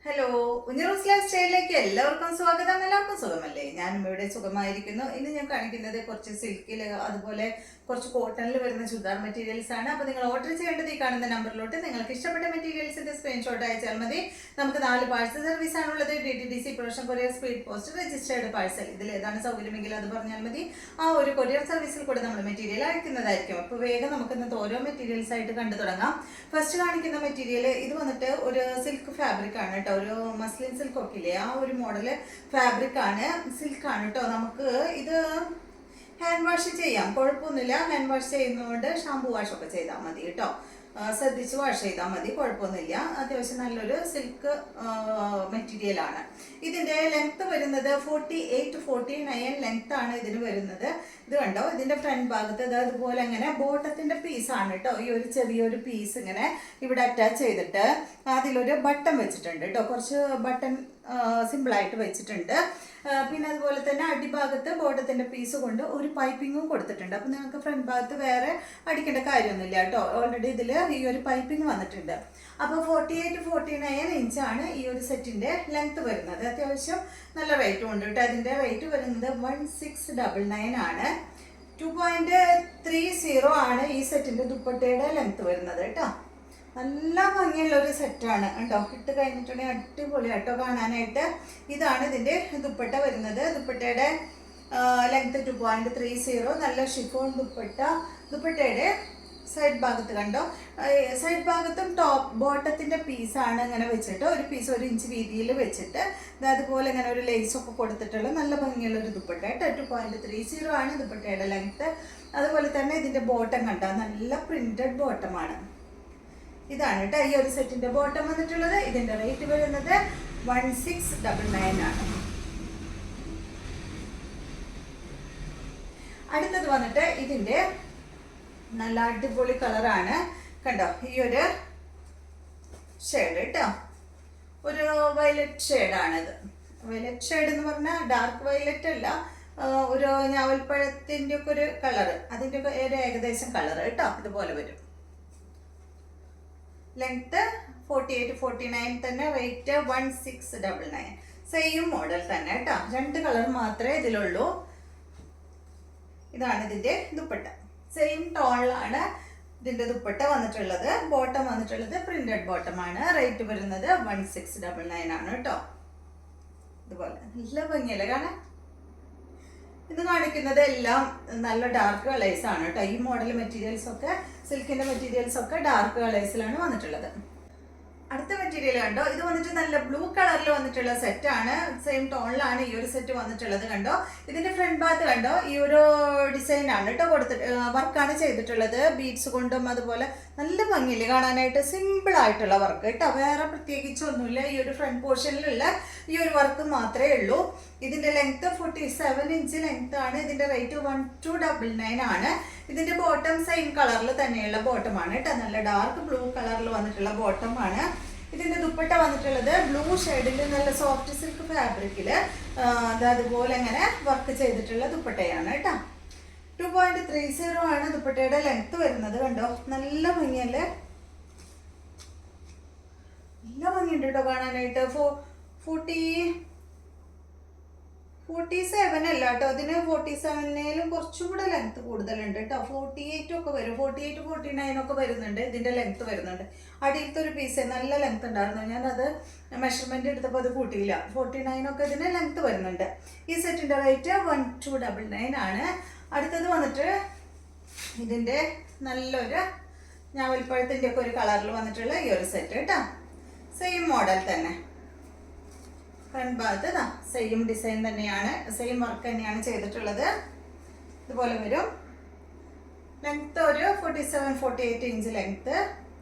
Hello, ഉഞ്ഞറൂസ് life സ്റ്റൈലിലേക്ക് എല്ലാവർക്കും സ്വാഗതം. എല്ലാവർക്കും സുഖമല്ലേ? ഞാനും ഇവിടെ സുഖമായിരിക്കുന്നു. ഇന്ന് ഞാൻ കാണിക്കുന്നത് കുറച്ച് സിൽക്കിൽ അതുപോലെ കുറച്ച് കോട്ടണിൽ വരുന്ന ചുരിദാർ മെറ്റീരിയൽസ് ആണ്. അപ്പോൾ നിങ്ങൾ ഓർഡർ ചെയ്യേണ്ടത് ഈ കാണുന്ന നമ്പറിലോട്ട് നിങ്ങൾക്ക് ഇഷ്ടപ്പെട്ട മെറ്റീരിയൽസിന്റെ സ്ക്രീൻഷോട്ട് അയച്ചാൽ മതി. നമുക്ക് 4 പാഴ്സൽ സർവീസ് ആണുള്ളത്. DTDC profession courier speed post registered parcel. ഇതിൽ ഏതാണ് സൗകര്യമെങ്കിൽ അത് പറഞ്ഞാൽ മതി. ആ ഒരു കൊറിയർ സർവീസിൽ കൂടെ നമ്മൾ മെറ്റീരിയൽ അയക്കുന്നതായിരിക്കും. അപ്പോൾ വേഗം നമുക്ക് ഇന്നത്തെ ഓരോ മെറ്റീരിയൽസ് ആയിട്ട് കണ്ടു തുടങ്ങാം. ഫസ്റ്റ് കാണിക്കുന്ന മെറ്റീരിയൽ ഇത് വന്നിട്ട് ഒരു സിൽക്ക് ഫാബ്രിക് ആണ് കേട്ടോ. ഒരു മസ്ലിൻ സിൽക്ക് ഒക്കെ ഇല്ലേ, ആ ഒരു മോഡല് ഫാബ്രിക് ആണ്, സിൽക്ക് ആണ് കേട്ടോ. നമുക്ക് ഇത് ഹാൻഡ് വാഷ് ചെയ്യാം, കുഴപ്പമൊന്നുമില്ല. ഹാൻഡ് വാഷ് ചെയ്യുന്നതുകൊണ്ട് ഷാമ്പു വാഷ് ഒക്കെ ചെയ്താൽ മതി കേട്ടോ. ശ്രദ്ധിച്ച് വാഷ് ചെയ്താൽ മതി, കുഴപ്പമൊന്നുമില്ല. അത്യാവശ്യം നല്ലൊരു സിൽക്ക് മെറ്റീരിയൽ ആണ്. ഇതിന്റെ ലെങ്ത് വരുന്നത് 48-49 ലെങ്ത് ആണ് ഇതിന് വരുന്നത്. ഇത് കണ്ടോ, ഇതിന്റെ ഫ്രണ്ട് ഭാഗത്ത് അതുപോലെ അങ്ങനെ ബോട്ടത്തിന്റെ പീസ് ആണ് കേട്ടോ. ഈ ഒരു ചെറിയൊരു പീസ് ഇങ്ങനെ ഇവിടെ അറ്റാച്ച് ചെയ്തിട്ട് അതിലൊരു ബട്ടൺ വെച്ചിട്ടുണ്ട് കേട്ടോ. കുറച്ച് ബട്ടൺ സിമ്പിളായിട്ട് വെച്ചിട്ടുണ്ട്. പിന്നെ അതുപോലെ തന്നെ അടിഭാഗത്ത് ബോട്ടത്തിന്റെ പീസ് കൊണ്ട് ഒരു പൈപ്പിങ്ങും കൊടുത്തിട്ടുണ്ട്. അപ്പം നിങ്ങൾക്ക് ഫ്രണ്ട് ഭാഗത്ത് വേറെ അടിക്കേണ്ട കാര്യമൊന്നുമില്ല കേട്ടോ. ഓൾറെഡി ഇതിൽ ഈ ഒരു പൈപ്പിംഗ് വന്നിട്ടുണ്ട്. അപ്പോൾ 48-49 ഇഞ്ചാണ് ഈ ഒരു സെറ്റിന്റെ ലെങ്ത് വരുന്നത്. അത്യാവശ്യം നല്ല റേറ്റും ഉണ്ട് കേട്ടോ. അതിന്റെ റേറ്റ് വരുന്നത് 1699 ആണ്. 2.30 ആണ് ഈ സെറ്റിന്റെ ദുപ്പട്ടയുടെ ലെങ്ത് വരുന്നത് കേട്ടോ. നല്ല ഭംഗിയുള്ള ഒരു സെറ്റാണ് കേട്ടോ. ഇട്ട് കഴിഞ്ഞിട്ടുണ്ടെങ്കിൽ അടിപൊളി കേട്ടോ കാണാനായിട്ട്. ഇതാണ് ഇതിന്റെ ദുപ്പട്ട വരുന്നത്. ദുപ്പട്ടയുടെ ലെങ്ത് 2.30, നല്ല ഷിഫോൺ ദുപ്പട്ട. ദുപ്പട്ടയുടെ സൈഡ് ഭാഗത്ത് കണ്ടോ, സൈഡ് ഭാഗത്തും ബോട്ടത്തിന്റെ പീസാണ് ഇങ്ങനെ വെച്ചിട്ട് ഒരു പീസ് 1 ഇഞ്ച് വീതിയിൽ വെച്ചിട്ട് അതുപോലെ ഇങ്ങനെ ഒരു ലേസ് ഒക്കെ കൊടുത്തിട്ടുള്ള നല്ല ഭംഗിയുള്ള ഒരു ദുപ്പട്ട കേട്ടോ. 2.30 ആണ് ദുപ്പട്ടയുടെ ലെങ്ത്. അതുപോലെ തന്നെ ഇതിന്റെ ബോട്ടം കണ്ടോ, നല്ല പ്രിന്റഡ് ബോട്ടമാണ്. ഇതാണ് കേട്ടോ ഈ ഒരു സെറ്റിന്റെ ബോട്ടം വന്നിട്ടുള്ളത്. ഇതിന്റെ റേറ്റ് വരുന്നത് 1699 ആണ്. അടുത്തത് വന്നിട്ട് ഇതിന്റെ നല്ല അടിപൊളി കളറാണ് കണ്ടോ. ഈ ഒരു ഷെയ്ഡ് കേട്ടോ, ഒരു വയലറ്റ് ഷെയ്ഡാണിത്. വയലറ്റ് ഷെയ്ഡ് എന്ന് പറഞ്ഞാൽ ഡാർക്ക് വയലറ്റ് അല്ല, ഒരു ഞാവൽപ്പഴത്തിൻ്റെ ഒക്കെ ഒരു കളറ്, അതിൻ്റെ ഒക്കെ ഒരു ഏകദേശം കളറ് കേട്ടോ. ഇതുപോലെ വരും. ലെങ്ത് 48-49 തന്നെ. റേറ്റ് 1699. സെയിം മോഡൽ തന്നെ കേട്ടോ. 2 കളർ മാത്രമേ ഇതിലുള്ളൂ. ഇതാണ് ഇതിന്റെ ദുപ്പട്ട. സെയിം ടോണിലാണ് ഇതിന്റെ ദുപ്പട്ട വന്നിട്ടുള്ളത്. ബോട്ടം വന്നിട്ടുള്ളത് പ്രിന്റഡ് ബോട്ടമാണ്. റേറ്റ് വരുന്നത് 1699 ആണ് കേട്ടോ. ഇതുപോലെ നല്ല ഭംഗിയല്ലേ കാണാൻ. ഇത് കാണിക്കുന്നത് എല്ലാം നല്ല ഡാർക്ക് കളേഴ്സ് ആണ് കേട്ടോ. ഈ മോഡൽ മെറ്റീരിയൽസ് ഒക്കെ, സിൽക്കിന്റെ മെറ്റീരിയൽസ് ഒക്കെ ഡാർക്ക് കളേഴ്സിലാണ് വന്നിട്ടുള്ളത്. അടുത്ത മെറ്റീരിയൽ കണ്ടോ, ഇത് വന്നിട്ട് നല്ല ബ്ലൂ കളറിൽ വന്നിട്ടുള്ള സെറ്റാണ്. സെയിം ടോണിലാണ് ഈ ഒരു സെറ്റ് വന്നിട്ടുള്ളത് കണ്ടോ. ഇതിന്റെ ഫ്രണ്ട് ഭാഗത്ത് കണ്ടോ, ഈ ഒരു ഡിസൈൻ ആണ് കേട്ടോ കൊടുത്തിട്ട്, വർക്കാണ് ചെയ്തിട്ടുള്ളത്. ബീഡ്സ് കൊണ്ടും അതുപോലെ നല്ല ഭംഗിയില് കാണാനായിട്ട്. സിമ്പിൾ ആയിട്ടുള്ള വർക്ക് കേട്ടോ, വേറെ പ്രത്യേകിച്ചൊന്നുമില്ല. ഈ ഒരു ഫ്രണ്ട് പോർഷനിലുള്ള ഈ ഒരു വർക്ക് മാത്രമേ ഉള്ളൂ. ഇതിന്റെ ലെങ്ത് 47 ഇഞ്ച് ലെങ്ത് ആണ്. ഇതിന്റെ റേറ്റ് 1299 ആണ്. ഇതിന്റെ ബോട്ടം സെയിം കളറിൽ തന്നെയുള്ള ബോട്ടമാണ് കേട്ടോ. നല്ല ഡാർക്ക് ബ്ലൂ കളറിൽ വന്നിട്ടുള്ള ബോട്ടമാണ്. ഇതിന്റെ ദുപ്പട്ട വന്നിട്ടുള്ളത് ബ്ലൂ ഷെയ്ഡിൽ നല്ല സോഫ്റ്റ് സിൽക്ക് ഫാബ്രിക്കില് അതുപോലെ ഇങ്ങനെ വർക്ക് ചെയ്തിട്ടുള്ള ദുപ്പട്ടയാണ് കേട്ടോ. 2.30 ആണ് ദുപ്പട്ടയുടെ ലെങ്ത് വരുന്നത് കണ്ടോ. നല്ല ഭംഗിയല്ലേ, നല്ല ഭംഗിയുണ്ട് കേട്ടോ കാണാനായിട്ട്. 47 അല്ല കേട്ടോ, അതിന് 47 കുറച്ചും കൂടെ ലെങ്ത് കൂടുതലുണ്ട് കേട്ടോ. 48 ഒക്കെ വരും, 48-49 ഒക്കെ വരുന്നുണ്ട്. ഇതിന്റെ ലെങ്ത് വരുന്നുണ്ട്. അടിയിലത്തെ ഒരു പീസ് നല്ല ലെങ്ത് ഉണ്ടായിരുന്നു, ഞാനത് മെഷർമെന്റ് എടുത്തപ്പോൾ അത് കൂട്ടിയില്ല. 49 ഒക്കെ ഇതിന് ലെങ്ത് വരുന്നുണ്ട്. ഈ സെറ്റിന്റെ റേറ്റ് 1299 ആണ്. അടുത്തത് വന്നിട്ട് ഇതിന്റെ നല്ലൊരു ഞാവൽപ്പഴത്തിന്റെ ഒക്കെ ഒരു കളറിൽ വന്നിട്ടുള്ള ഈ ഒരു സെറ്റ് കേട്ടോ. സെയിം മോഡൽ തന്നെ. ഫ്രണ്ട് ഭാഗത്ത് സെയിം ഡിസൈൻ തന്നെയാണ്, സെയിം വർക്ക് തന്നെയാണ് ചെയ്തിട്ടുള്ളത്. ഇതുപോലെ വരും. ലെങ്ത് ഒരു 47-48 ഇഞ്ച് ലെങ്ത്.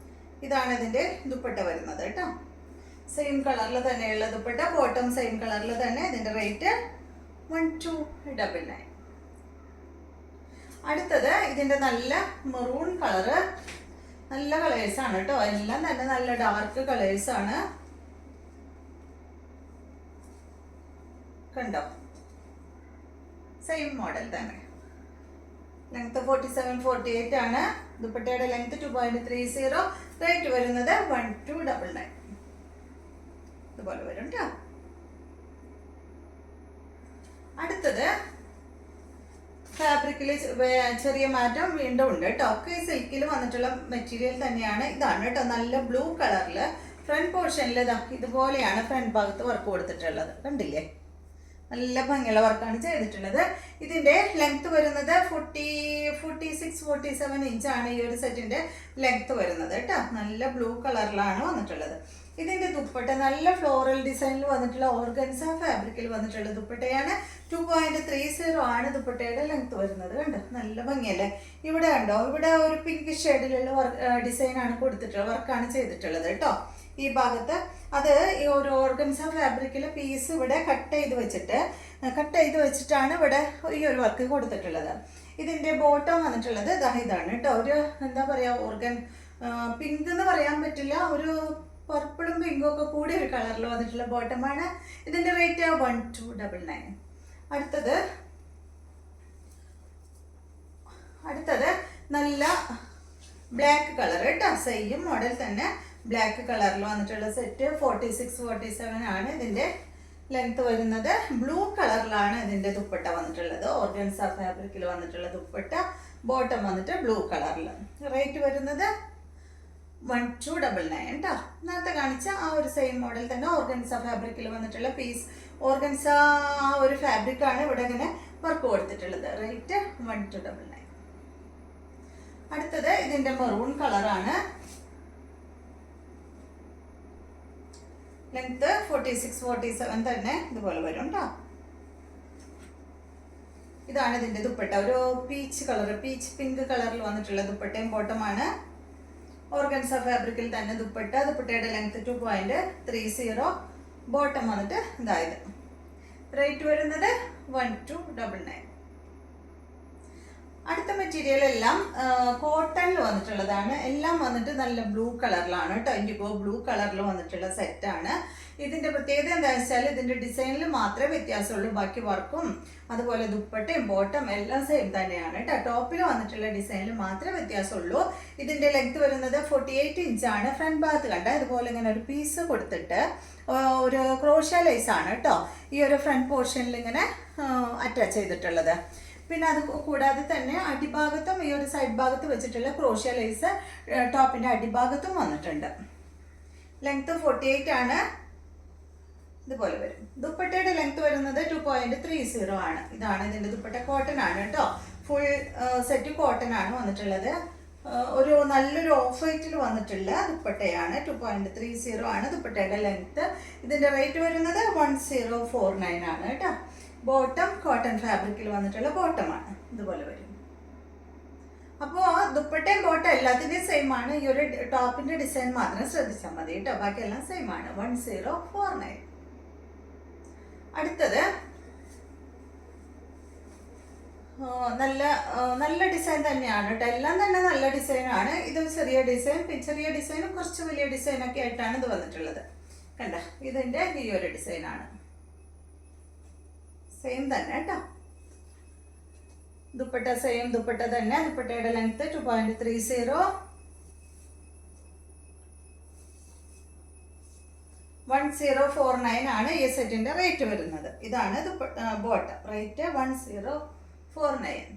ഇതാണ് ഇതിന്റെ ദുപ്പട്ട വരുന്നത് കേട്ടോ. സെയിം കളറിൽ തന്നെയുള്ള ദുപ്പട്ട, ബോട്ടം സെയിം കളറിൽ തന്നെ. ഇതിന്റെ റേറ്റ് 1299. അടുത്തത് ഇതിന്റെ നല്ല മെറൂൺ കളറ്. നല്ല കളേഴ്സാണ് കേട്ടോ, എല്ലാം തന്നെ നല്ല ഡാർക്ക് കളേഴ്സാണ് കണ്ടോ. സെയിം മോഡൽ തന്നെ. ലെങ്ത് 47-48 ആണ്. ദുപ്പട്ടയുടെ ലെങ്ത് 2.30. റേറ്റ് വരുന്നത് 1299. ഇതുപോലെ വരും കേട്ടോ. അടുത്തത് ഫാബ്രിക്കിൽ ചെറിയ മാറ്റം വീണ്ടും ഉണ്ട് കേട്ടോ. ഒക്കെ സിൽക്കിൽ വന്നിട്ടുള്ള മെറ്റീരിയൽ തന്നെയാണ്. ഇതാണ് കേട്ടോ, നല്ല ബ്ലൂ കളറിൽ ഫ്രണ്ട് പോർഷനിൽ ഇതുപോലെയാണ് ഫ്രണ്ട് ഭാഗത്ത് വർക്ക് കൊടുത്തിട്ടുള്ളത്. കണ്ടില്ലേ, നല്ല ഭംഗിയുള്ള വർക്കാണ് ചെയ്തിട്ടുള്ളത്. ഇതിൻ്റെ ലെങ്ത് വരുന്നത് 46-47 ഇഞ്ചാണ് ഈ ഒരു സെറ്റിൻ്റെ ലെങ്ത് വരുന്നത് കേട്ടോ. നല്ല ബ്ലൂ കളറിലാണ് വന്നിട്ടുള്ളത്. ഇതിൻ്റെ ദുപ്പട്ട നല്ല ഫ്ലോറൽ ഡിസൈനിൽ വന്നിട്ടുള്ള ഓർഗൻസ ഫാബ്രിക്കിൽ വന്നിട്ടുള്ള ദുപ്പട്ടയാണ്. 2.30 ആണ് ദുപ്പട്ടയുടെ ലെങ്ത് വരുന്നത്. കണ്ടോ, നല്ല ഭംഗിയല്ലേ. ഇവിടെ കണ്ടോ, ഇവിടെ ഒരു പിങ്ക് ഷെയ്ഡിലുള്ള ഡിസൈനാണ് കൊടുത്തിട്ടുള്ളത്, വർക്കാണ് ചെയ്തിട്ടുള്ളത് കേട്ടോ. ഈ ഭാഗത്ത് അത് ഈ ഒരു ഓർഗൻസ ഫാബ്രിക്കിൽ പീസ് ഇവിടെ കട്ട് ചെയ്ത് വെച്ചിട്ടാണ് ഇവിടെ ഈ ഒരു വർക്ക് കൊടുത്തിട്ടുള്ളത്. ഇതിൻ്റെ ബോട്ടം വന്നിട്ടുള്ളത് ഇതാണ് കേട്ടോ. ഒരു എന്താ പറയുക, ഓർഗൻ പിങ്ക് എന്ന് പറയാൻ പറ്റില്ല, ഒരു പർപ്പിളും പിങ്കും ഒക്കെ കൂടി ഒരു കളറിൽ വന്നിട്ടുള്ള ബോട്ടമാണ്. ഇതിൻ്റെ റേറ്റ് 1299. അടുത്തത് നല്ല ബ്ലാക്ക് കളർ കേട്ടോ. സെയിം മോഡൽ തന്നെ ബ്ലാക്ക് കളറിൽ വന്നിട്ടുള്ള സെറ്റ് 46-47 ആണ് ഇതിൻ്റെ ലെങ്ത് വരുന്നത്. ബ്ലൂ കളറിലാണ് ഇതിൻ്റെ ദുപ്പട്ട വന്നിട്ടുള്ളത്. ഓർഗൻസ ഫാബ്രിക്കിൽ വന്നിട്ടുള്ള ദുപ്പട്ട, ബോട്ടം വന്നിട്ട് ബ്ലൂ കളറിൽ. റേറ്റ് വരുന്നത് 1299 കേട്ടോ. നേരത്തെ കാണിച്ച ആ ഒരു സെയിം മോഡൽ തന്നെ ഓർഗൻസ ഫാബ്രിക്കിൽ വന്നിട്ടുള്ള പീസ്, ഓർഗൻസ ആ ഒരു ഫാബ്രിക്കാണ് ഇവിടെ ഇങ്ങനെ വർക്ക് കൊടുത്തിട്ടുള്ളത്. റേറ്റ് 1299. അടുത്തത് ഇതിൻ്റെ മെറൂൺ കളറാണ്. ലെങ്ത് 46-47 തന്നെ ഇതുപോലെ വരും കേട്ടോ. ഇതാണ് ഇതിൻ്റെ ദുപ്പട്ട, ഒരു പീച്ച് പിങ്ക് കളറിൽ വന്നിട്ടുള്ള ദുപ്പട്ടയും ബോട്ടമാണ്. ഓർഗൻസ ഫാബ്രിക്കിൽ തന്നെ ദുപ്പട്ടയുടെ ലെങ്ത് 2.30, ബോട്ടം വന്നിട്ട് ഇതായത്. റേറ്റ് വരുന്നത് 1299. അടുത്ത മെറ്റീരിയൽ എല്ലാം കോട്ടണിൽ വന്നിട്ടുള്ളതാണ്. എല്ലാം വന്നിട്ട് നല്ല ബ്ലൂ കളറിലാണ് കേട്ടോ. ഇൻഡിഗോ ബ്ലൂ കളറിൽ വന്നിട്ടുള്ള സെറ്റാണ്. ഇതിൻ്റെ പ്രത്യേകത എന്താണെന്ന് വെച്ചാൽ ഇതിൻ്റെ ഡിസൈനിൽ മാത്രമേ വ്യത്യാസമുള്ളൂ. ബാക്കി വർക്കും അതുപോലെ ദുപ്പട്ടയും ബോട്ടം എല്ലാം സെയിം തന്നെയാണ് കേട്ടോ. ടോപ്പിൽ വന്നിട്ടുള്ള ഡിസൈനിൽ മാത്രമേ വ്യത്യാസമുള്ളൂ. ഇതിൻ്റെ ലെങ്ത് വരുന്നത് 48 ഇഞ്ചാണ്. ഫ്രണ്ട് ഭാഗത്ത് കണ്ട ഇതുപോലെ ഇങ്ങനെ ഒരു പീസ് കൊടുത്തിട്ട് ഒരു ക്രോഷ്യ ലേസ് ആണ് കേട്ടോ ഈ ഒരു ഫ്രണ്ട് പോർഷനിൽ ഇങ്ങനെ അറ്റാച്ച് ചെയ്തിട്ടുള്ളത്. പിന്നെ അത് കൂടാതെ തന്നെ അടിഭാഗത്തും ഈ ഒരു സൈഡ് ഭാഗത്ത് വെച്ചിട്ടുള്ള ക്രോഷ്യ ലേസ് ടോപ്പിൻ്റെ അടിഭാഗത്തും വന്നിട്ടുണ്ട്. ലെങ്ത് 48 ആണ്. ഇതുപോലെ വരും. ദുപ്പട്ടയുടെ ലെങ്ത് വരുന്നത് 2.30 ആണ്. ഇതാണ് ഇതിൻ്റെ ദുപ്പട്ട. കോട്ടൺ ആണ് കേട്ടോ. ഫുൾ സെറ്റ് കോട്ടൺ ആണ് വന്നിട്ടുള്ളത്. ഒരു നല്ലൊരു ഓഫ് വൈറ്റിൽ വന്നിട്ടുള്ള ദുപ്പട്ടയാണ്. 2.30 ആണ് ദുപ്പട്ടയുടെ ലെങ്ത്. ഇതിൻ്റെ റേറ്റ് വരുന്നത് 1049 ആണ് കേട്ടോ. ബോട്ടം കോട്ടൺ ഫാബ്രിക്കിൽ വന്നിട്ടുള്ള ബോട്ടമാണ്. ഇതുപോലെ വരും. അപ്പോൾ ദുപ്പട്ടയും ബോട്ടം എല്ലാത്തിൻ്റെയും സെയിം ആണ്. ഈ ഒരു ടോപ്പിൻ്റെ ഡിസൈൻ മാത്രം ശ്രദ്ധിച്ചാൽ മതി കേട്ടോ. ബാക്കിയെല്ലാം സെയിം ആണ്. 1049. അടുത്തത് നല്ല ഡിസൈൻ തന്നെയാണ് കേട്ടോ. എല്ലാം തന്നെ നല്ല ഡിസൈനാണ്. ഇത് ചെറിയ ഡിസൈനും കുറച്ച് വലിയ ഡിസൈനൊക്കെ ആയിട്ടാണ് ഇത് വന്നിട്ടുള്ളത്. കണ്ട, ഇതിൻ്റെ ഈ ഒരു ഡിസൈനാണ്. സെയിം തന്നെ കേട്ടോ. ദുപ്പട്ട സെയിം ദുപ്പട്ട തന്നെ. ദുപ്പട്ടയുടെ ലെങ്ത് 2.30. 1049 ആണ് ഈ സെറ്റിന്റെ റേറ്റ് വരുന്നത്. ഇതാണ് ബോട്ടം. റേറ്റ് 1049.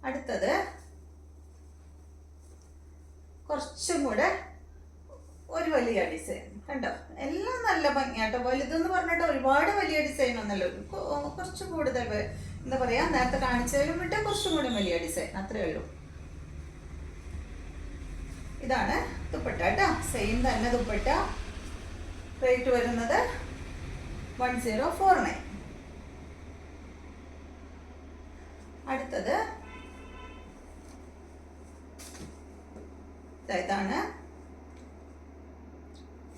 അടുത്തത് കുറച്ചും കൂടെ ഒരു വലിയ ഡിസൈൻ. കണ്ടോ, എല്ലാം നല്ല ഭംഗിയാട്ടോ. വലുതെന്ന് പറഞ്ഞിട്ട് ഒരുപാട് വലിയ ഡിസൈൻ ഒന്നല്ലോ, കുറച്ചും കൂടുതൽ എന്താ പറയാ, നേരത്തെ കാണിച്ചതിലും വിട്ട് കുറച്ചും കൂടി വലിയ ഡിസൈൻ, അത്രയേ ഉള്ളൂ. ഇതാണ് ദുപ്പട്ട കേട്ടോ. സെയിം തന്നെ ദുപ്പട്ട. റേറ്റ് വരുന്നത് 1049. അടുത്തത് ഇതാണ്.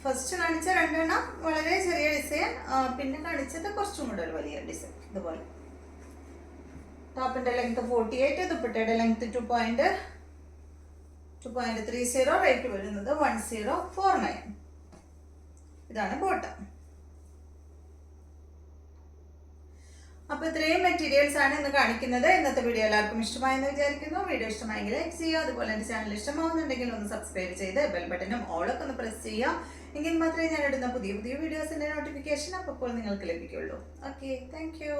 ഫസ്റ്റ് കാണിച്ച രണ്ടെണ്ണം വളരെ ചെറിയ ഡിസൈൻ, പിന്നെ കാണിച്ചത് കുറച്ചും കൂടെ ഒരു വലിയ ഡിസൈൻ. ഇതുപോലെ ടോപ്പിന്റെ ലെങ്ത് 48, ദുപ്പട്ടയുടെ ലെങ്ത് 2.30. റേറ്റ് വരുന്നത് 1049. ഇതാണ് ബോട്ടം. അപ്പോൾ ഇത്രയും മെറ്റീരിയൽസ് ആണ് ഇന്ന് കാണിക്കുന്നത്. ഇന്നത്തെ വീഡിയോ എല്ലാവർക്കും ഇഷ്ടമായെന്ന് വിചാരിക്കുന്നു. വീഡിയോ ഇഷ്ടമായെങ്കിൽ ലൈക്ക് ചെയ്യുക. അതുപോലെ എൻ്റെ ചാനൽ ഇഷ്ടമാവുന്നുണ്ടെങ്കിൽ ഒന്ന് സബ്സ്ക്രൈബ് ചെയ്ത് ബെൽ ബട്ടനും ഓളൊക്കെ ഒന്ന് പ്രസ് ചെയ്യുക. എങ്കിൽ മാത്രമേ ഞാൻ ഇടുന്ന പുതിയ പുതിയ വീഡിയോസിൻ്റെ നോട്ടിഫിക്കേഷൻ അപ്പോൾ നിങ്ങൾക്ക് ലഭിക്കുള്ളൂ. Okay, thank you.